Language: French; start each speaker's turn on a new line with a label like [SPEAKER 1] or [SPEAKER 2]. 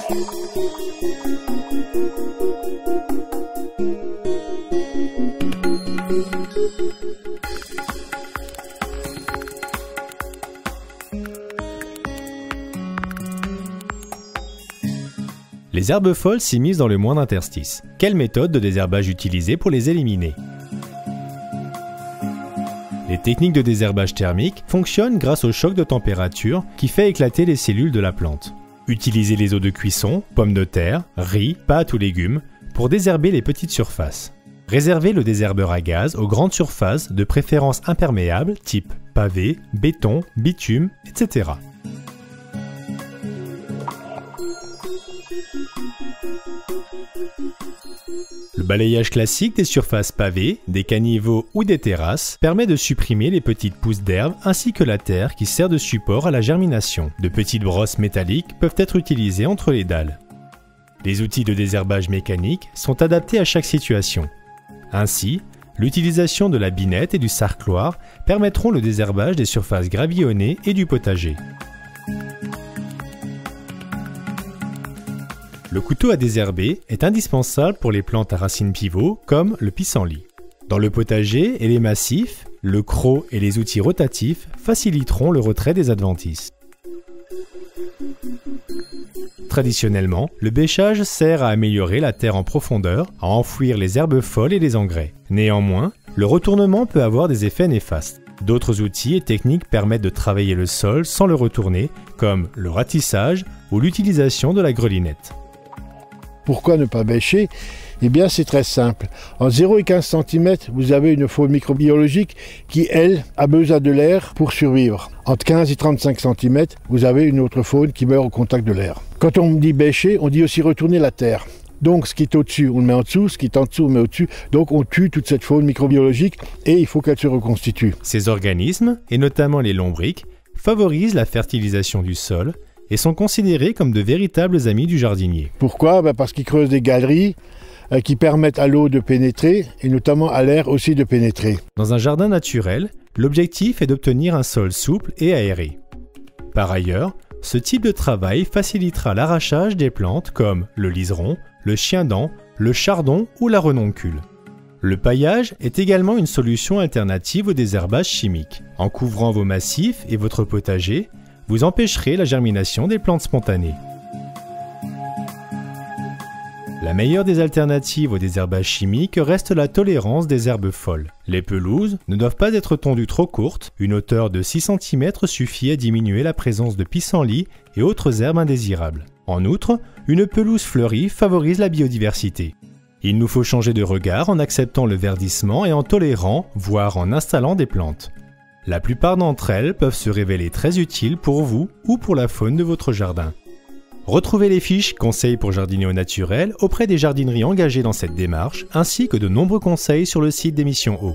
[SPEAKER 1] Les herbes folles s'immiscent dans le moindre interstice. Quelle méthode de désherbage utiliser pour les éliminer? Les techniques de désherbage thermique fonctionnent grâce au choc de température qui fait éclater les cellules de la plante. Utilisez les eaux de cuisson, pommes de terre, riz, pâtes ou légumes pour désherber les petites surfaces. Réservez le désherbeur à gaz aux grandes surfaces de préférence imperméables type pavé, béton, bitume, etc. Le balayage classique des surfaces pavées, des caniveaux ou des terrasses permet de supprimer les petites pousses d'herbe ainsi que la terre qui sert de support à la germination. De petites brosses métalliques peuvent être utilisées entre les dalles. Les outils de désherbage mécanique sont adaptés à chaque situation. Ainsi, l'utilisation de la binette et du sarcloir permettront le désherbage des surfaces gravillonnées et du potager. Le couteau à désherber est indispensable pour les plantes à racines pivot comme le pissenlit. Dans le potager et les massifs, le croc et les outils rotatifs faciliteront le retrait des adventices. Traditionnellement, le bêchage sert à améliorer la terre en profondeur, à enfouir les herbes folles et les engrais. Néanmoins, le retournement peut avoir des effets néfastes. D'autres outils et techniques permettent de travailler le sol sans le retourner, comme le ratissage ou l'utilisation de la grelinette.
[SPEAKER 2] Pourquoi ne pas bêcher? Eh bien, c'est très simple. En 0 et 15 cm, vous avez une faune microbiologique qui, elle, a besoin de l'air pour survivre. Entre 15 et 35 cm, vous avez une autre faune qui meurt au contact de l'air. Quand on dit bêcher, on dit aussi retourner la terre. Donc, ce qui est au-dessus, on le met en dessous, ce qui est en dessous, on le met au-dessus. Donc, on tue toute cette faune microbiologique et il faut qu'elle se reconstitue.
[SPEAKER 1] Ces organismes, et notamment les lombrics, favorisent la fertilisation du sol et sont considérés comme de véritables amis du jardinier.
[SPEAKER 2] Pourquoi? Parce qu'ils creusent des galeries qui permettent à l'eau de pénétrer et notamment à l'air aussi de pénétrer.
[SPEAKER 1] Dans un jardin naturel, l'objectif est d'obtenir un sol souple et aéré. Par ailleurs, ce type de travail facilitera l'arrachage des plantes comme le liseron, le chien-dent, le chardon ou la renoncule. Le paillage est également une solution alternative au désherbage chimique. En couvrant vos massifs et votre potager, vous empêcherez la germination des plantes spontanées. La meilleure des alternatives au désherbage chimique reste la tolérance des herbes folles. Les pelouses ne doivent pas être tondues trop courtes, une hauteur de 6 cm suffit à diminuer la présence de pissenlits et autres herbes indésirables. En outre, une pelouse fleurie favorise la biodiversité. Il nous faut changer de regard en acceptant le verdissement et en tolérant, voire en installant des plantes. La plupart d'entre elles peuvent se révéler très utiles pour vous ou pour la faune de votre jardin. Retrouvez les fiches conseils pour jardiner au naturel auprès des jardineries engagées dans cette démarche, ainsi que de nombreux conseils sur le site d'Émission Eau.